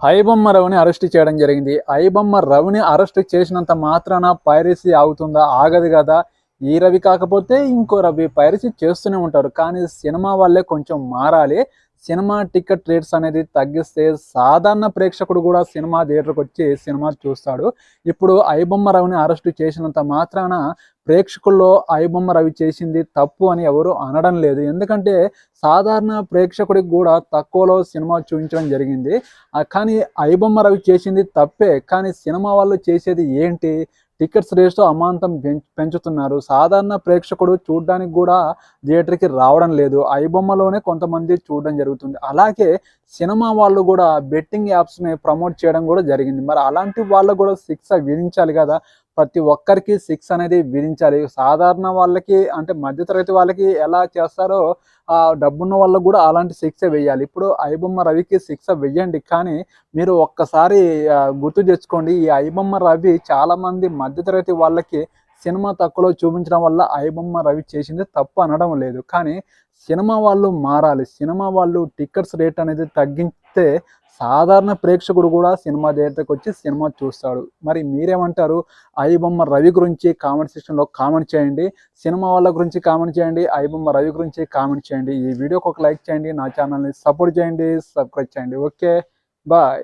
ఐబొమ్మ రవిని అరెస్ట్ చేయడం జరిగింది. ఐబొమ్మ రవిని అరెస్ట్ చేసినంత మాత్రాన పైరసీ ఆగుతుందా? ఆగదు కదా. ఈ రవి కాకపోతే ఇంకో రవి పైరసీ చేస్తూనే ఉంటారు. కానీ సినిమా వాళ్ళే కొంచెం మారాలి. సినిమా టికెట్ రేట్స్ అనేది తగ్గిస్తే సాధారణ ప్రేక్షకుడు కూడా సినిమా థియేటర్కి వచ్చి సినిమా చూస్తాడు. ఇప్పుడు ఐబొమ్మ రవిని అరెస్ట్ చేసినంత మాత్రాన ప్రేక్షకుల్లో ఐబొమ్మ రవి చేసింది తప్పు అని ఎవరు అనడం లేదు. ఎందుకంటే సాధారణ ప్రేక్షకుడికి కూడా తక్కువలో సినిమా చూపించడం జరిగింది. కానీ ఐబొమ్మ రవి చేసింది తప్పే. కానీ సినిమా వాళ్ళు చేసేది ఏంటి? టికెట్స్ రేట్స్ అమాంతం పెంచుతున్నారు. సాధారణ ప్రేక్షకుడు చూడడానికి కూడా థియేటర్‌కి రావడం లేదు. ఐబొమ్మలోనే కొంతమంది చూడడం జరుగుతుంది. అలాగే సినిమా వాళ్ళు కూడా బెట్టింగ్ యాప్స్‌ని ప్రమోట్ చేయడం కూడా జరిగింది. మరి అలాంటి వాళ్ళకు కూడా శిక్ష విధించాలి కదా. ప్రతి ఒక్కరికి శిక్ష అనేది విధించాలి. సాధారణ వాళ్ళకి అంటే మధ్య తరగతి వాళ్ళకి ఎలా చేస్తారో డబ్బున్న వాళ్ళకి కూడా అలాంటి శిక్ష వేయాలి. ఇప్పుడు ఐబొమ్మ రవికి శిక్ష వెయ్యండి. కానీ మీరు ఒక్కసారి గుర్తు తెచ్చుకోండి. ఈ ఐబొమ్మ రవి చాలామంది మధ్య తరగతి వాళ్ళకి సినిమా తక్కువలో చూపించడం వల్ల ఐబొమ్మ రవి చేసింది తప్పు అనడం లేదు. కానీ సినిమా వాళ్ళు మారాలి. సినిమా వాళ్ళు టికెట్స్ రేట్ అనేది తగ్గిస్తే సాధారణ ప్రేక్షకుడు కూడా సినిమా థియేటర్‌కి వచ్చి సినిమా చూస్తాడు. మరి మీరేమంటారు? ఐబొమ్మ రవి గురించి కామెంట్ సెక్షన్‌లో కామెంట్ చేయండి. సినిమా వాళ్ళ గురించి కామెంట్ చేయండి. ఐబొమ్మ రవి గురించి కామెంట్ చేయండి. ఈ వీడియోకి ఒక లైక్ చేయండి. నా ఛానల్‌ని సపోర్ట్ చేయండి. సబ్స్క్రైబ్ చేయండి. ఓకే. బాయ్.